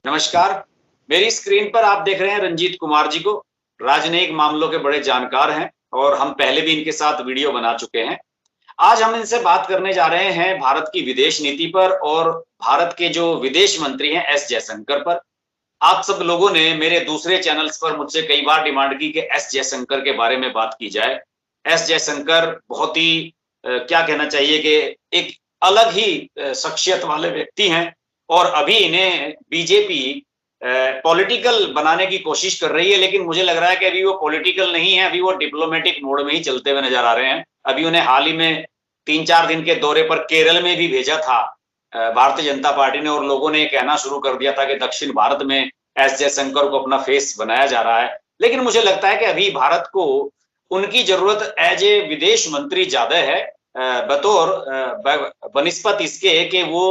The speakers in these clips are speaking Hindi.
नमस्कार। मेरी स्क्रीन पर आप देख रहे हैं रंजीत कुमार जी को। राजनयिक मामलों के बड़े जानकार हैं और हम पहले भी इनके साथ वीडियो बना चुके हैं। आज हम इनसे बात करने जा रहे हैं भारत की विदेश नीति पर और भारत के जो विदेश मंत्री हैं एस जयशंकर पर। आप सब लोगों ने मेरे दूसरे चैनल्स पर मुझसे कई बार डिमांड की कि एस जयशंकर के बारे में बात की जाए। एस जयशंकर बहुत ही क्या कहना चाहिए कि एक अलग ही शख्सियत वाले व्यक्ति हैं और अभी इन्हें बीजेपी पॉलिटिकल बनाने की कोशिश कर रही है, लेकिन मुझे लग रहा है कि अभी वो पॉलिटिकल नहीं है, अभी वो डिप्लोमेटिक मोड में ही चलते हुए नजर आ रहे हैं। अभी उन्हें हाल ही में 3-4 दिन के दौरे पर केरल में भी भेजा था भारतीय जनता पार्टी ने, और लोगों ने कहना शुरू कर दिया था कि दक्षिण भारत में एस जयशंकर को अपना फेस बनाया जा रहा है। लेकिन मुझे लगता है कि अभी भारत को उनकी जरूरत एज ए विदेश मंत्री ज्यादा है, बतौर बनिस्पत इसके कि वो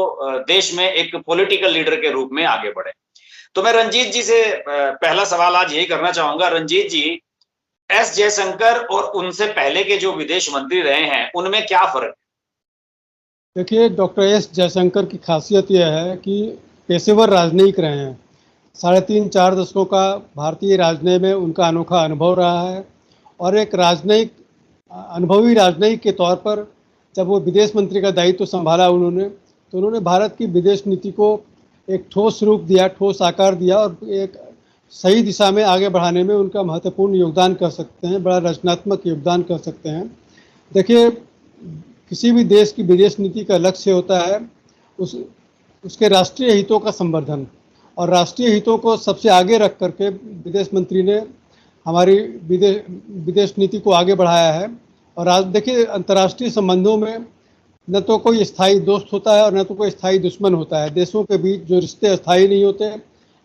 देश में एक पॉलिटिकल लीडर के रूप में आगे बढ़े। तो मैं रंजीत जी से पहला सवाल आज यही करना चाहूंगा। रंजीत जी, एस जयशंकर और उनसे पहले के जो विदेश मंत्री रहे हैं उनमें क्या फर्क है? देखिए, डॉक्टर एस जयशंकर की खासियत यह है कि पेशेवर राजनयिक रहे हैं। 3.5-4 दशकों का भारतीय राजनीति में उनका अनोखा अनुभव रहा है और एक अनुभवी राजनयिक के तौर पर जब वो विदेश मंत्री का दायित्व संभाला तो उन्होंने भारत की विदेश नीति को एक ठोस रूप दिया, ठोस आकार दिया और एक सही दिशा में आगे बढ़ाने में उनका महत्वपूर्ण योगदान कर सकते हैं, बड़ा रचनात्मक योगदान कर सकते हैं। देखिए, किसी भी देश की विदेश नीति का लक्ष्य होता है उसके राष्ट्रीय हितों का संवर्धन, और राष्ट्रीय हितों को सबसे आगे रख करके विदेश मंत्री ने हमारी विदेश नीति को आगे बढ़ाया है। और आज देखिए, अंतर्राष्ट्रीय संबंधों में न तो कोई स्थायी दोस्त होता है और न तो कोई स्थायी दुश्मन होता है। देशों के बीच जो रिश्ते स्थायी नहीं होते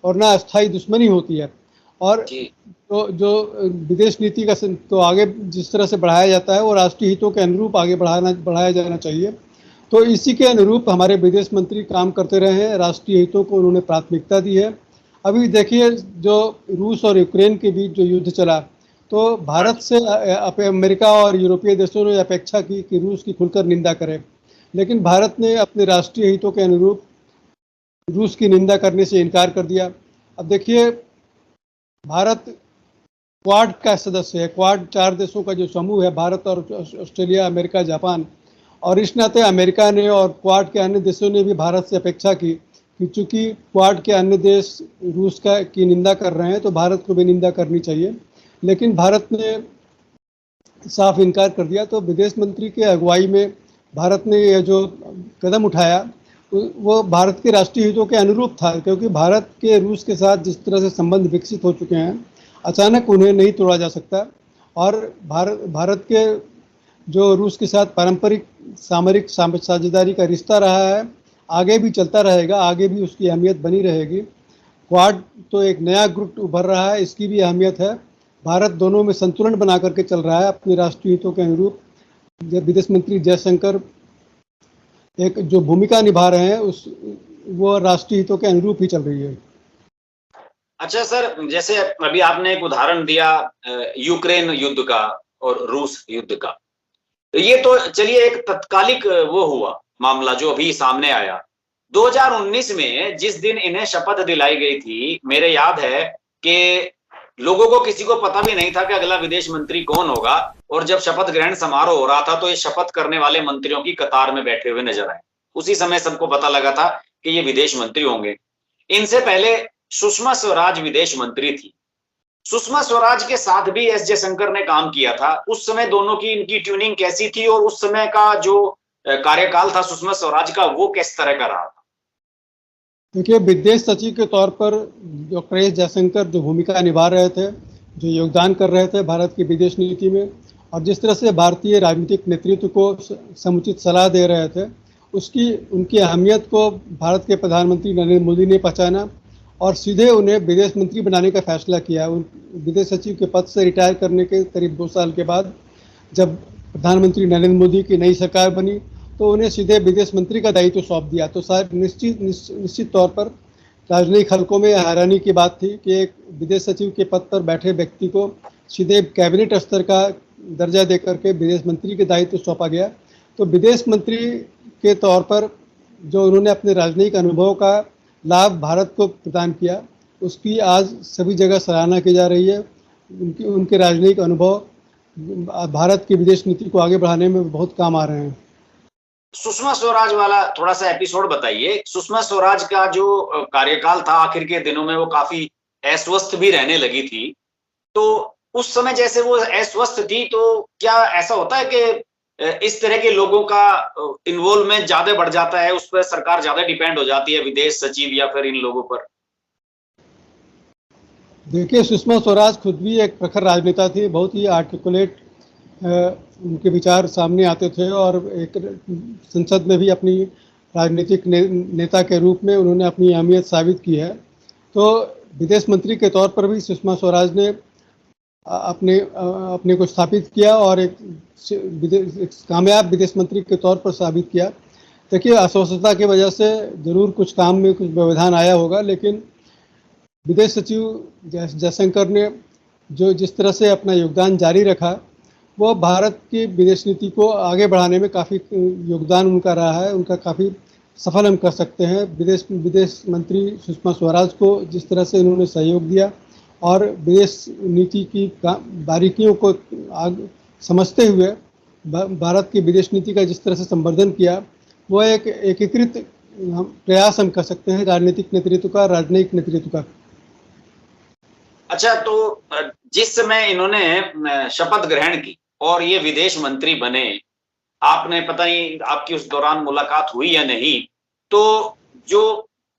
और ना स्थायी दुश्मनी होती है। और जो विदेश नीति का तो आगे जिस तरह से बढ़ाया जाता है वो राष्ट्रीय हितों के अनुरूप आगे बढ़ाया जाना चाहिए। तो इसी के अनुरूप हमारे विदेश मंत्री काम करते रहे हैं, राष्ट्रीय हितों को उन्होंने प्राथमिकता दी है। अभी देखिए, जो रूस और यूक्रेन के बीच जो युद्ध चला, तो भारत से अमेरिका और यूरोपीय देशों ने अपेक्षा की कि रूस की खुलकर निंदा करे, लेकिन भारत ने अपने राष्ट्रीय हितों के अनुरूप रूस की निंदा करने से इनकार कर दिया। अब देखिए, भारत क्वाड का सदस्य है। क्वाड 4 देशों का जो समूह है, भारत और ऑस्ट्रेलिया, अमेरिका, जापान, और इस नाते अमेरिका ने और क्वाड के अन्य देशों ने भी भारत से अपेक्षा की कि चूंकि क्वाड के अन्य देश रूस की निंदा कर रहे हैं तो भारत को भी निंदा करनी चाहिए, लेकिन भारत ने साफ इनकार कर दिया। तो विदेश मंत्री के अगुवाई में भारत ने यह जो कदम उठाया वो भारत के राष्ट्रीय हितों के अनुरूप था, क्योंकि भारत के रूस के साथ जिस तरह से संबंध विकसित हो चुके हैं, अचानक उन्हें नहीं तोड़ा जा सकता। और भारत के जो रूस के साथ पारंपरिक सामरिक साझेदारी का रिश्ता रहा है, आगे भी चलता रहेगा, आगे भी उसकी अहमियत बनी रहेगी। क्वाड तो एक नया ग्रुप उभर रहा है, इसकी भी अहमियत है। भारत दोनों में संतुलन बना करके चल रहा है अपने राष्ट्रीय हितों के अनुरूप। विदेश मंत्री जयशंकर एक जो भूमिका निभा रहे हैं वो राष्ट्रीय हितों के अनुरूप ही चल रही है। अच्छा सर, जैसे अभी आपने एक उदाहरण दिया यूक्रेन युद्ध का और रूस युद्ध का, तो ये तो चलिए एक तत्कालिक वो हुआ मामला जो अभी सामने आया। 2019 में जिस दिन इन्हें शपथ दिलाई गई थी, मेरे याद है कि लोगों को किसी को पता भी नहीं था कि अगला विदेश मंत्री कौन होगा, और जब शपथ ग्रहण समारोह हो रहा था तो ये शपथ करने वाले मंत्रियों की कतार में बैठे हुए नजर आए। उसी समय सबको पता लगा था कि ये विदेश मंत्री होंगे। इनसे पहले सुषमा स्वराज विदेश मंत्री थी। सुषमा स्वराज के साथ भी एस जयशंकर ने काम किया था। उस समय दोनों की इनकी ट्यूनिंग कैसी थी और उस समय का जो कार्यकाल था सुषमा स्वराज का, वो किस तरह का रहा था? देखिए, विदेश सचिव के तौर पर डॉक्टर एस जयशंकर जो भूमिका निभा रहे थे, जो योगदान कर रहे थे भारत की विदेश नीति में, और जिस तरह से भारतीय राजनीतिक नेतृत्व को समुचित सलाह दे रहे थे, उनकी अहमियत को भारत के प्रधानमंत्री नरेंद्र मोदी ने पहचाना और सीधे उन्हें विदेश मंत्री बनाने का फैसला किया। विदेश सचिव के पद से रिटायर करने के करीब 2 साल के बाद जब प्रधानमंत्री नरेंद्र मोदी की नई सरकार बनी तो उन्हें सीधे विदेश मंत्री का दायित्व सौंप दिया। तो शायद निश्चित तौर पर राजनयिक हलकों में हैरानी की बात थी कि एक विदेश सचिव के पद पर बैठे व्यक्ति को सीधे कैबिनेट स्तर का दर्जा देकर के विदेश मंत्री के दायित्व सौंपा गया। तो विदेश मंत्री के तौर पर जो उन्होंने अपने राजनयिक अनुभव का लाभ भारत को प्रदान किया, उसकी आज सभी जगह सराहना की जा रही है। उनके राजनयिक अनुभव भारत की विदेश नीति को आगे बढ़ाने में बहुत काम आ रहे हैं। सुषमा स्वराज वाला थोड़ा सा एपिसोड बताइए। सुषमा स्वराज का जो कार्यकाल था, आखिर के दिनों में वो काफी अस्वस्थ भी रहने लगी थी, तो उस समय जैसे वो अस्वस्थ थी, तो क्या ऐसा होता है कि इस तरह के लोगों का इन्वॉल्वमेंट ज्यादा बढ़ जाता है, उस पर सरकार ज्यादा डिपेंड हो जाती है, विदेश सचिव या फिर इन लोगों पर? देखिए, सुषमा स्वराज खुद भी एक प्रखर राजनेता थी, बहुत ही आर्टिकुलेट उनके विचार सामने आते थे और एक संसद में भी अपनी राजनीतिक नेता के रूप में उन्होंने अपनी अहमियत साबित की है। तो विदेश मंत्री के तौर पर भी सुषमा स्वराज ने अपने को स्थापित किया और एक कामयाब विदेश मंत्री के तौर पर साबित किया। देखिए, अस्वस्थता की वजह से जरूर कुछ काम में कुछ व्यवधान आया होगा, लेकिन विदेश सचिव जयशंकर ने जिस तरह से अपना योगदान जारी रखा, वो भारत की विदेश नीति को आगे बढ़ाने में काफ़ी योगदान उनका रहा है। उनका काफ़ी सफल हम कर सकते हैं। विदेश मंत्री सुषमा स्वराज को जिस तरह से उन्होंने सहयोग दिया और विदेश नीति की बारीकियों को समझते हुए भारत की विदेश नीति का जिस तरह से संवर्धन किया, वो एक एकीकृत प्रयास हम कर सकते हैं राजनीतिक नेतृत्व का, राजनयिक नेतृत्व का। अच्छा, तो जिस समय इन्होंने शपथ ग्रहण की और ये विदेश मंत्री बने, आपने पता नहीं आपकी उस दौरान मुलाकात हुई या नहीं, तो जो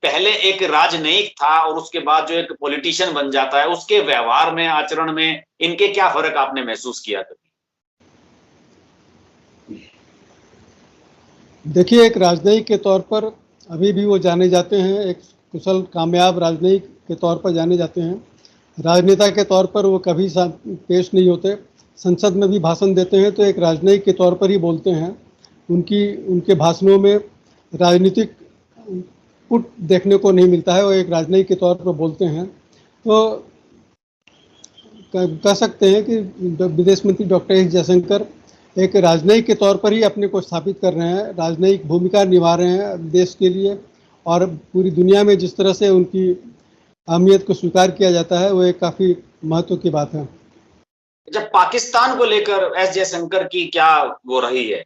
पहले एक राजनयिक था और उसके बाद जो एक पॉलिटिशियन बन जाता है, उसके व्यवहार में, आचरण में इनके क्या फर्क आपने महसूस किया कभी? देखिए, एक राजनयिक के तौर पर अभी भी वो जाने जाते हैं, एक कुशल कामयाब राजनयिक के तौर पर जाने जाते हैं। राजनेता के तौर पर वो कभी पेश नहीं होते। संसद में भी भाषण देते हैं तो एक राजनयिक के तौर पर ही बोलते हैं। उनके भाषणों में राजनीतिक पुट देखने को नहीं मिलता है, वो एक राजनयिक के तौर पर बोलते हैं। तो कह सकते हैं कि विदेश मंत्री डॉक्टर एस जयशंकर एक राजनयिक के तौर पर ही अपने को स्थापित कर रहे हैं, राजनयिक भूमिका निभा रहे हैं देश के लिए, और पूरी दुनिया में जिस तरह से उनकी अहमियत को स्वीकार किया जाता है, वो एक काफ़ी महत्व की बात है। जब पाकिस्तान को लेकर एस जयशंकर की क्या वो रही है,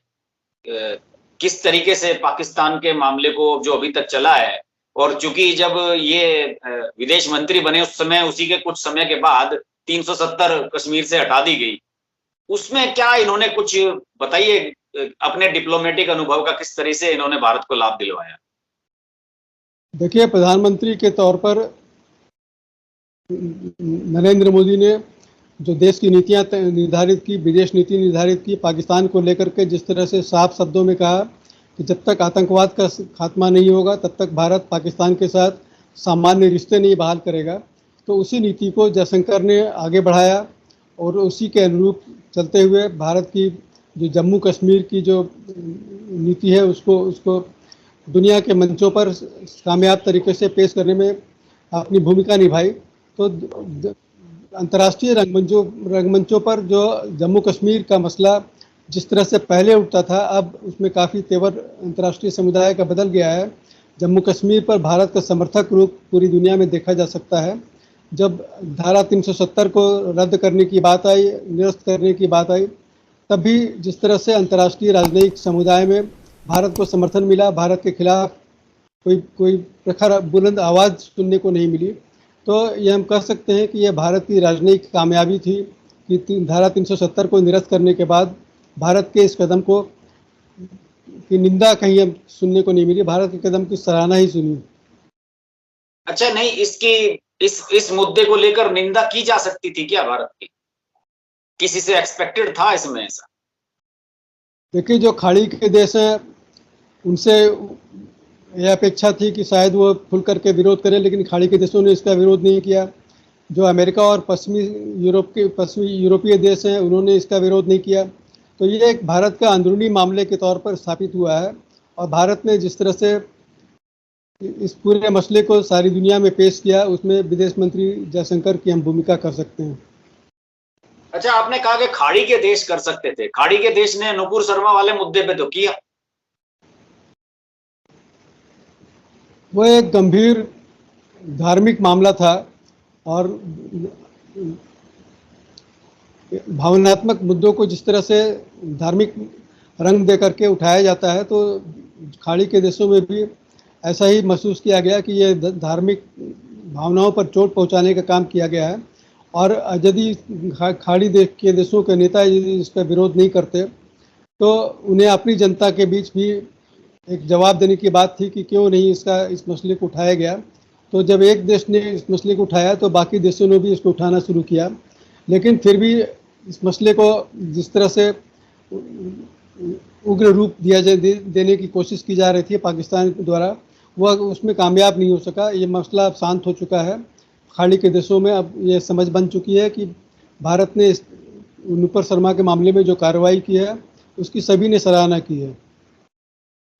किस तरीके से पाकिस्तान के मामले को जो अभी तक चला है, और चूंकि जब ये विदेश मंत्री बने उस समय, उसी के कुछ समय के बाद 370 कश्मीर से हटा दी गई, उसमें क्या इन्होंने कुछ बताइए अपने डिप्लोमेटिक अनुभव का, किस तरह से इन्होंने भारत को लाभ दिलवाया? देखिए, प्रधानमंत्री के तौर पर नरेंद्र मोदी ने जो देश की नीतियां निर्धारित की, विदेश नीति निर्धारित की, पाकिस्तान को लेकर के जिस तरह से साफ शब्दों में कहा कि जब तक आतंकवाद का खात्मा नहीं होगा तब तक भारत पाकिस्तान के साथ सामान्य रिश्ते नहीं बहाल करेगा, तो उसी नीति को जयशंकर ने आगे बढ़ाया और उसी के अनुरूप चलते हुए भारत की जो जम्मू कश्मीर की जो नीति है उसको दुनिया के मंचों पर कामयाब तरीके से पेश करने में अपनी भूमिका निभाई। तो अंतर्राष्ट्रीय रंगमंचों पर जो जम्मू कश्मीर का मसला जिस तरह से पहले उठता था, अब उसमें काफ़ी तेवर अंतर्राष्ट्रीय समुदाय का बदल गया है। जम्मू कश्मीर पर भारत का समर्थक रूप पूरी दुनिया में देखा जा सकता है। जब धारा 370 को रद्द करने की बात आई, निरस्त करने की बात आई, तब भी जिस तरह से अंतर्राष्ट्रीय राजनयिक समुदाय में भारत को समर्थन मिला, भारत के खिलाफ कोई प्रखर बुलंद आवाज़ सुनने को नहीं मिली। तो ये हम कह सकते हैं कि यह भारत की राजनयिक कामयाबी थी कि धारा 370 को निरस्त करने के बाद भारत के इस कदम की निंदा कहीं हम सुनने को नहीं मिली, भारत के कदम की सराहना ही सुनी। अच्छा, नहीं, इस मुद्दे को लेकर निंदा की जा सकती थी क्या भारत की? किसी से एक्सपेक्टेड था इसमें ऐसा? देखिए, जो खाड़ी के देश हैं उनसे यह अपेक्षा थी कि शायद वो खुल करके विरोध करें, लेकिन खाड़ी के देशों ने इसका विरोध नहीं किया। जो अमेरिका और पश्चिमी यूरोपीय देश हैं उन्होंने इसका विरोध नहीं किया। तो ये एक भारत का अंदरूनी मामले के तौर पर स्थापित हुआ है, और भारत ने जिस तरह से इस पूरे मसले को सारी दुनिया में पेश किया, उसमें विदेश मंत्री जयशंकर की हम भूमिका कर सकते हैं। अच्छा, आपने कहा कि खाड़ी के देश कर सकते थे, खाड़ी के देश ने नुपुर शर्मा वाले मुद्दे पे तो किया। वो एक गंभीर धार्मिक मामला था और भावनात्मक मुद्दों को जिस तरह से धार्मिक रंग दे करके उठाया जाता है, तो खाड़ी के देशों में भी ऐसा ही महसूस किया गया कि ये धार्मिक भावनाओं पर चोट पहुंचाने का काम किया गया है। और यदि खाड़ी देश के देशों के नेता यदि इसका विरोध नहीं करते तो उन्हें अपनी जनता के बीच भी एक जवाब देने की बात थी कि क्यों नहीं इस मसले को उठाया गया। तो जब एक देश ने इस मसले को उठाया तो बाकी देशों ने भी इसको उठाना शुरू किया, लेकिन फिर भी इस मसले को जिस तरह से उग्र रूप देने की कोशिश की जा रही थी पाकिस्तान द्वारा, वह उसमें कामयाब नहीं हो सका। ये मसला अब शांत हो चुका है खाड़ी के देशों में। अब ये समझ बन चुकी है कि भारत ने नुपुर शर्मा के मामले में जो कार्रवाई की है उसकी सभी ने सराहना की है।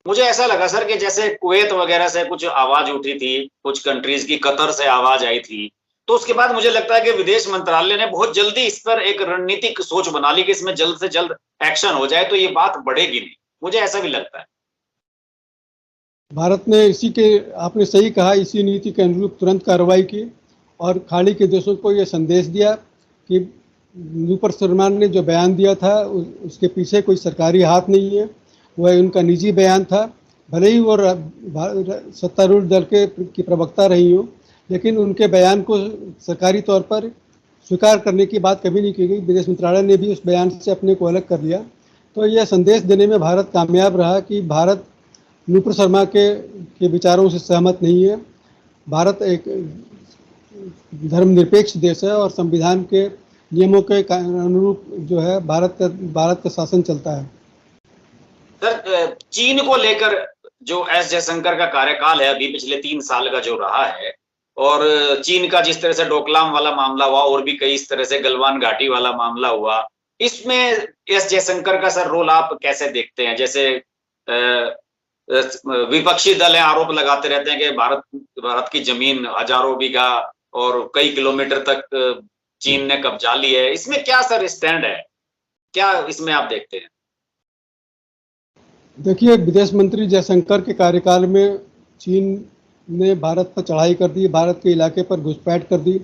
मुझे ऐसा लगा सर कि जैसे कुवैत वगैरह से कुछ आवाज उठी थी, कुछ कंट्रीज की, कतर से आवाज आई थी, तो उसके बाद मुझे लगता है कि विदेश मंत्रालय ने बहुत जल्दी इस पर एक रणनीतिक सोच बना ली कि इसमें जल्द से जल्द एक्शन हो जाए, तो ये बात बढ़ेगी नहीं। मुझे ऐसा भी लगता है। भारत ने आपने सही कहा, इसी नीति के अनुरूप तुरंत कार्रवाई की और खाड़ी के देशों को ये संदेश दिया कि नुपुर शर्मा ने जो बयान दिया था उसके पीछे कोई सरकारी हाथ नहीं है, वह उनका निजी बयान था। भले ही वो सत्तारूढ़ दल की प्रवक्ता रही हो, लेकिन उनके बयान को सरकारी तौर पर स्वीकार करने की बात कभी नहीं की गई। विदेश मंत्रालय ने भी उस बयान से अपने को अलग कर लिया। तो यह संदेश देने में भारत कामयाब रहा कि भारत नुपुर शर्मा के विचारों से सहमत नहीं है। भारत एक धर्मनिरपेक्ष देश है और संविधान के नियमों के अनुरूप जो है भारत का शासन चलता है। सर, चीन को लेकर जो एस जयशंकर का कार्यकाल है अभी पिछले 3 साल का जो रहा है, और चीन का जिस तरह से डोकलाम वाला मामला हुआ और भी कई इस तरह से गलवान घाटी वाला मामला हुआ, इसमें एस जयशंकर का सर रोल आप कैसे देखते हैं? जैसे विपक्षी दल है, आरोप लगाते रहते हैं कि भारत की जमीन हजारों बीघा और कई किलोमीटर तक चीन ने कब्जा ली है। इसमें क्या सर स्टैंड है, क्या इसमें आप देखते हैं? देखिए, विदेश मंत्री जयशंकर के कार्यकाल में चीन ने भारत पर चढ़ाई कर दी, भारत के इलाके पर घुसपैठ कर दी,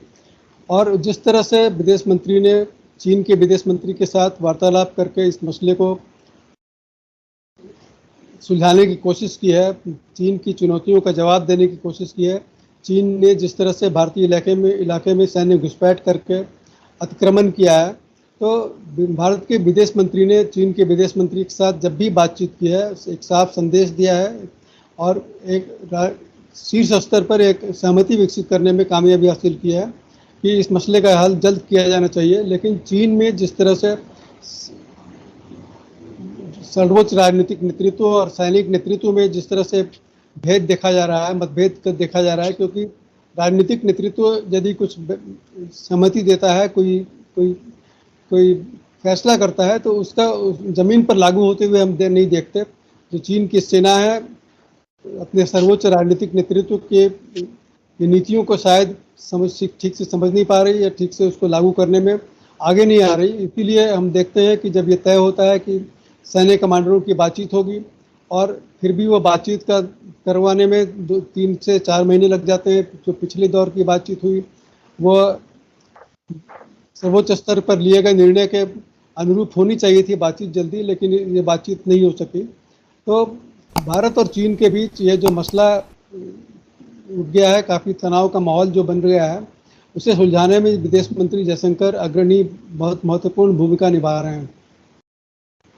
और जिस तरह से विदेश मंत्री ने चीन के विदेश मंत्री के साथ वार्तालाप करके इस मसले को सुलझाने की कोशिश की है, चीन की चुनौतियों का जवाब देने की कोशिश की है। चीन ने जिस तरह से भारतीय इलाके में सैन्य घुसपैठ करके अतिक्रमण किया है, तो भारत के विदेश मंत्री ने चीन के विदेश मंत्री के साथ जब भी बातचीत की है एक साफ संदेश दिया है और एक शीर्ष स्तर पर एक सहमति विकसित करने में कामयाबी हासिल की है कि इस मसले का हल जल्द किया जाना चाहिए। लेकिन चीन में जिस तरह से सर्वोच्च राजनीतिक नेतृत्व और सैनिक नेतृत्व में जिस तरह से भेद देखा जा रहा है, मतभेद देखा जा रहा है, क्योंकि राजनीतिक नेतृत्व यदि कुछ सहमति देता है, कोई फैसला करता है, तो उसका ज़मीन पर लागू होते हुए हम नहीं देखते। जो चीन की सेना है अपने सर्वोच्च राजनीतिक नेतृत्व के नीतियों को शायद ठीक से समझ नहीं पा रही या ठीक से उसको लागू करने में आगे नहीं आ रही। इसीलिए हम देखते हैं कि जब ये तय होता है कि सैन्य कमांडरों की बातचीत होगी और फिर भी वो बातचीत का करवाने में 3 से 4 महीने लग जाते हैं। जो पिछले दौर की बातचीत हुई वो सर्वोच्च स्तर पर लिए गए निर्णय के अनुरूप होनी चाहिए थी बातचीत जल्दी, लेकिन ये बातचीत नहीं हो सकी। तो भारत और चीन के बीच ये जो मसला उठ गया है, काफ़ी तनाव का माहौल जो बन गया है, उसे सुलझाने में विदेश मंत्री जयशंकर अग्रणी बहुत महत्वपूर्ण भूमिका निभा रहे हैं।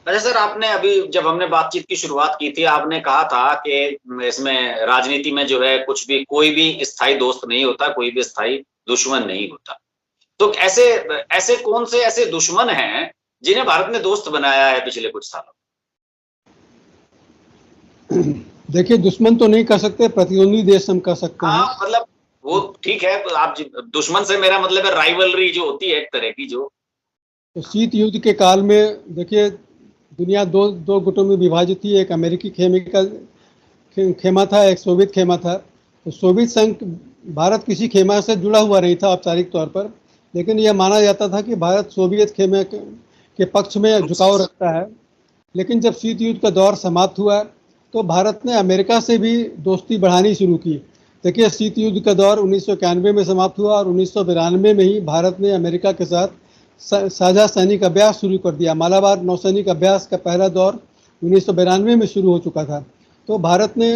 अच्छा सर, आपने अभी जब हमने बातचीत की शुरुआत की थी, आपने कहा था कि इसमें राजनीति में जो है कोई भी स्थायी दोस्त नहीं होता, कोई भी स्थायी दुश्मन नहीं होता। तो ऐसे कौन से ऐसे दुश्मन हैं जिन्हें भारत ने दोस्त बनाया है पिछले कुछ सालों? देखिए, दुश्मन तो नहीं कह सकते, प्रतिद्वंदी देश हम कह सकते हैं। मतलब वो ठीक है, आप दुश्मन से मेरा मतलब है राइवलरी जो होती है एक तरह की। जो तो शीत युद्ध के काल में देखिए दुनिया दो गुटों में विभाजित थी। एक अमेरिकी खेमा था, एक सोवियत खेमा था। तो सोवियत संघ, भारत किसी खेमा से जुड़ा हुआ नहीं था औपचारिक तौर पर, लेकिन यह माना जाता था कि भारत सोवियत खेमे के पक्ष में झुकाव रखता है। लेकिन जब शीत युद्ध का दौर समाप्त हुआ तो भारत ने अमेरिका से भी दोस्ती बढ़ानी शुरू की। देखिए, शीत युद्ध का दौर 1991 में समाप्त हुआ और 1992 में ही भारत ने अमेरिका के साथ साझा सैनिक अभ्यास शुरू कर दिया। मालाबार नौसैनिक अभ्यास का पहला दौर 1992 में शुरू हो चुका था। तो भारत ने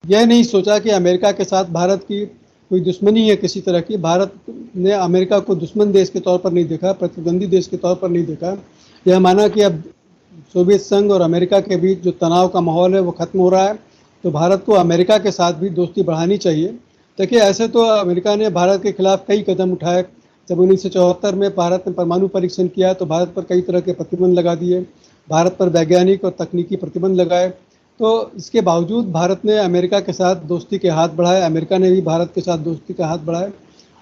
यह नहीं सोचा कि अमेरिका के साथ भारत की कोई दुश्मनी है किसी तरह की। भारत ने अमेरिका को दुश्मन देश के तौर पर नहीं देखा, प्रतिद्वंदी देश के तौर पर नहीं देखा। यह माना कि अब सोवियत संघ और अमेरिका के बीच जो तनाव का माहौल है वो खत्म हो रहा है, तो भारत को अमेरिका के साथ भी दोस्ती बढ़ानी चाहिए। देखिए, ऐसे तो अमेरिका ने भारत के खिलाफ कई कदम उठाए। जब 1974 में भारत ने परमाणु परीक्षण किया तो भारत पर कई तरह के प्रतिबंध लगा दिए, भारत पर वैज्ञानिक और तकनीकी प्रतिबंध लगाए। तो इसके बावजूद भारत ने अमेरिका के साथ दोस्ती के हाथ बढ़ाए, अमेरिका ने भी भारत के साथ दोस्ती का हाथ बढ़ाए।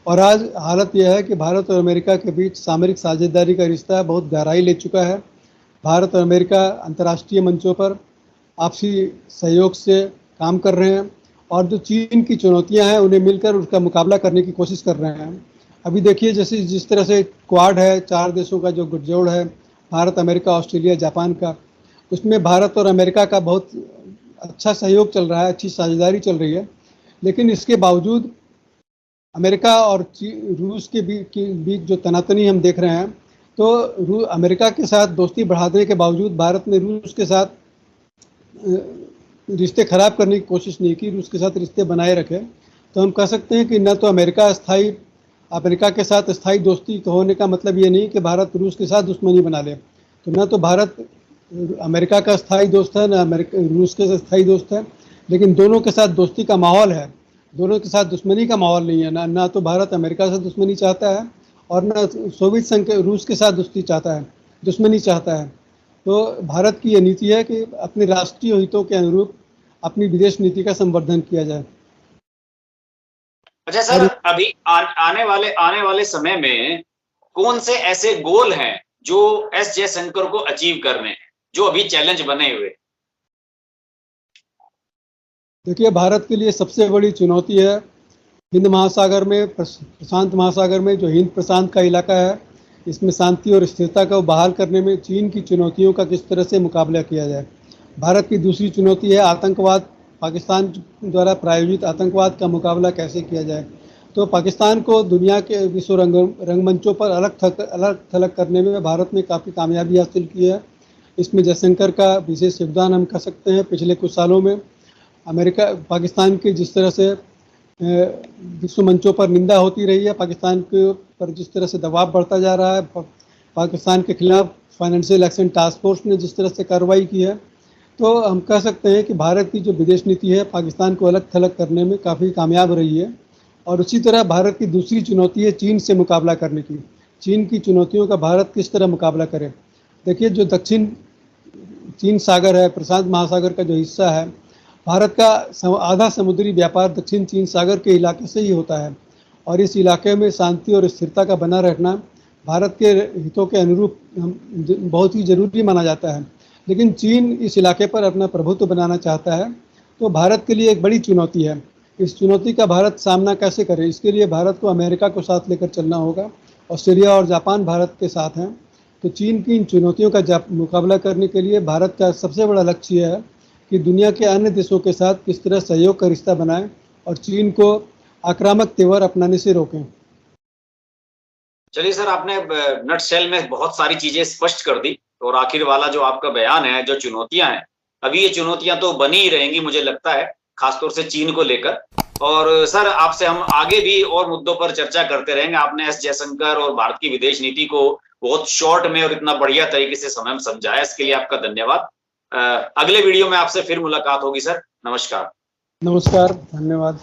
और आज हालत यह है कि भारत और अमेरिका के बीच सामरिक साझेदारी का रिश्ता बहुत गहराई ले चुका है। भारत और अमेरिका अंतर्राष्ट्रीय मंचों पर आपसी सहयोग से काम कर रहे हैं और जो चीन की चुनौतियां हैं उन्हें मिलकर उसका मुकाबला करने की कोशिश कर रहे हैं। अभी देखिए, जैसे जिस तरह से क्वाड है, 4 देशों का जो गठजोड़ है, भारत, अमेरिका, ऑस्ट्रेलिया, जापान का, उसमें भारत और अमेरिका का बहुत अच्छा सहयोग चल रहा है, अच्छी साझेदारी चल रही है। लेकिन इसके बावजूद अमेरिका और रूस के बीच जो तनातनी हम देख रहे हैं, तो अमेरिका के साथ दोस्ती बढ़ाने के बावजूद भारत ने रूस के साथ रिश्ते खराब करने की कोशिश नहीं की, रूस के साथ रिश्ते बनाए रखे। तो हम कह सकते हैं कि न तो अमेरिका के साथ स्थायी दोस्ती होने का मतलब ये नहीं कि भारत रूस के साथ दुश्मनी बना ले। तो न तो भारत अमेरिका का स्थायी दोस्त है, न रूस के स्थायी दोस्त है, लेकिन दोनों के साथ दोस्ती का माहौल है, दोनों के साथ दुश्मनी का माहौल नहीं है। ना तो भारत अमेरिका से दुश्मनी चाहता है और न सोवियत संघ रूस के साथ दुश्मनी चाहता है। तो भारत की यह नीति है कि अपने राष्ट्रीय हितों के अनुरूप अपनी विदेश नीति का संवर्धन किया जाए। अच्छा सर, अभी आने वाले समय में कौन से ऐसे गोल हैं जो एस जयशंकर को अचीव करने हैं, जो अभी चैलेंज बने हुए? देखिए, भारत के लिए सबसे बड़ी चुनौती है हिंद महासागर में, प्रशांत महासागर में जो हिंद प्रशांत का इलाका है, इसमें शांति और स्थिरता को बहाल करने में चीन की चुनौतियों का किस तरह से मुकाबला किया जाए। भारत की दूसरी चुनौती है आतंकवाद, पाकिस्तान द्वारा प्रायोजित आतंकवाद का मुकाबला कैसे किया जाए। तो पाकिस्तान को दुनिया के विश्व रंगमंचों पर अलग थलग करने में भारत ने काफ़ी कामयाबी हासिल की है। इसमें जयशंकर का विशेष योगदान हम कह सकते हैं। पिछले कुछ सालों में पाकिस्तान के जिस तरह से विश्व मंचों पर निंदा होती रही है, पाकिस्तान के पर जिस तरह से दबाव बढ़ता जा रहा है, पाकिस्तान के खिलाफ फाइनेंशियल एक्शन टास्क फोर्स ने जिस तरह से कार्रवाई की है, तो हम कह सकते हैं कि भारत की जो विदेश नीति है पाकिस्तान को अलग थलग करने में काफ़ी कामयाब रही है। और उसी तरह भारत की दूसरी चुनौती है चीन से मुकाबला करने की। चीन की चुनौतियों का भारत किस तरह मुकाबला करे। देखिए, जो दक्षिण चीन सागर है, प्रशांत महासागर का जो हिस्सा है, भारत का आधा समुद्री व्यापार दक्षिण चीन सागर के इलाके से ही होता है और इस इलाके में शांति और स्थिरता का बना रहना भारत के हितों के अनुरूप बहुत ही जरूरी माना जाता है। लेकिन चीन इस इलाके पर अपना प्रभुत्व बनाना चाहता है, तो भारत के लिए एक बड़ी चुनौती है। इस चुनौती का भारत सामना कैसे करे, इसके लिए भारत को अमेरिका को साथ लेकर चलना होगा। ऑस्ट्रेलिया और जापान भारत के साथ हैं। तो चीन की इन चुनौतियों का मुकाबला करने के लिए भारत का सबसे बड़ा लक्ष्य है कि दुनिया के अन्य देशों के साथ किस तरह सहयोग का रिश्ता बनाएं और चीन को आक्रामक तेवर अपनाने से रोकें। चलिए सर, आपने नटशेल में बहुत सारी चीजें स्पष्ट कर दी और आखिर वाला जो आपका बयान है, जो चुनौतियां हैं, अभी ये चुनौतियां तो बनी ही रहेंगी मुझे लगता है, खासतौर से चीन को लेकर। और सर, आपसे हम आगे भी और मुद्दों पर चर्चा करते रहेंगे। आपने एस जयशंकर और भारत की विदेश नीति को बहुत शॉर्ट में और इतना बढ़िया तरीके से समझाया, इसके लिए आपका धन्यवाद। अगले वीडियो में आपसे फिर मुलाकात होगी सर। नमस्कार। नमस्कार, धन्यवाद।